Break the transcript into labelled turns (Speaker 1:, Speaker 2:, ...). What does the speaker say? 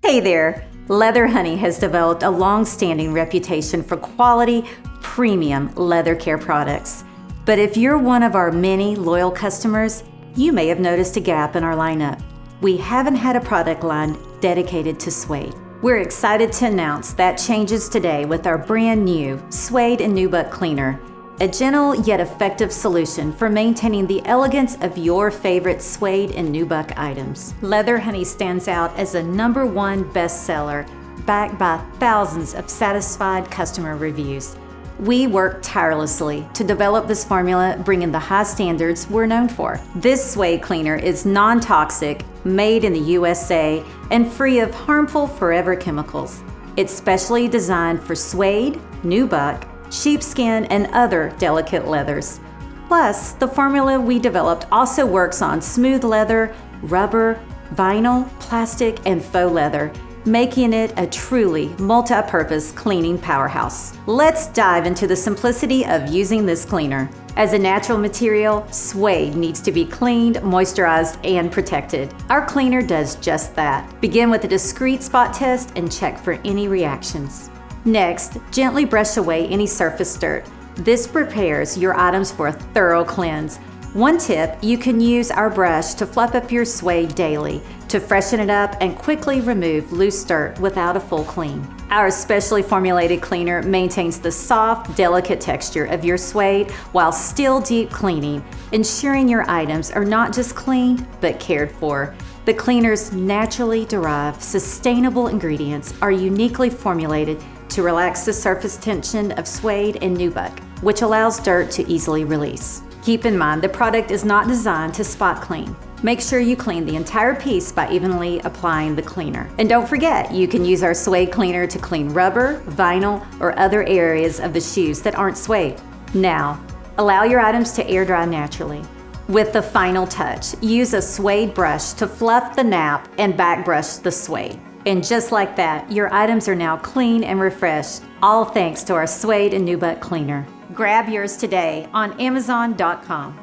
Speaker 1: Hey there! Leather Honey has developed a long-standing reputation for quality, premium leather care products. But if you're one of our many loyal customers, you may have noticed a gap in our lineup. We haven't had a product line dedicated to suede. We're excited to announce that changes today with our brand new Suede and Nubuck Cleaner, a gentle yet effective solution for maintaining the elegance of your favorite suede and nubuck items. Leather Honey stands out as a #1 bestseller, backed by thousands of satisfied customer reviews. We work tirelessly to develop this formula, bringing the high standards we're known for. This suede cleaner is non-toxic, made in the USA, and free of harmful forever chemicals. It's specially designed for suede, nubuck, sheepskin, and other delicate leathers. Plus, the formula we developed also works on smooth leather, rubber, vinyl, plastic, and faux leather, making it a truly multi-purpose cleaning powerhouse. Let's dive into the simplicity of using this cleaner. As a natural material, suede needs to be cleaned, moisturized, and protected. Our cleaner does just that. Begin with a discreet spot test and check for any reactions. Next, gently brush away any surface dirt. This prepares your items for a thorough cleanse. One tip, you can use our brush to fluff up your suede daily to freshen it up and quickly remove loose dirt without a full clean. Our specially formulated cleaner maintains the soft, delicate texture of your suede while still deep cleaning, ensuring your items are not just cleaned, but cared for. The cleaner's naturally derived, sustainable ingredients are uniquely formulated to relax the surface tension of suede and nubuck, which allows dirt to easily release. Keep in mind, the product is not designed to spot clean. Make sure you clean the entire piece by evenly applying the cleaner. And don't forget, you can use our suede cleaner to clean rubber, vinyl, or other areas of the shoes that aren't suede. Now, allow your items to air dry naturally. With the final touch, use a suede brush to fluff the nap and back brush the suede. And just like that, your items are now clean and refreshed, all thanks to our Suede and Nubuck Cleaner. Grab yours today on Amazon.com.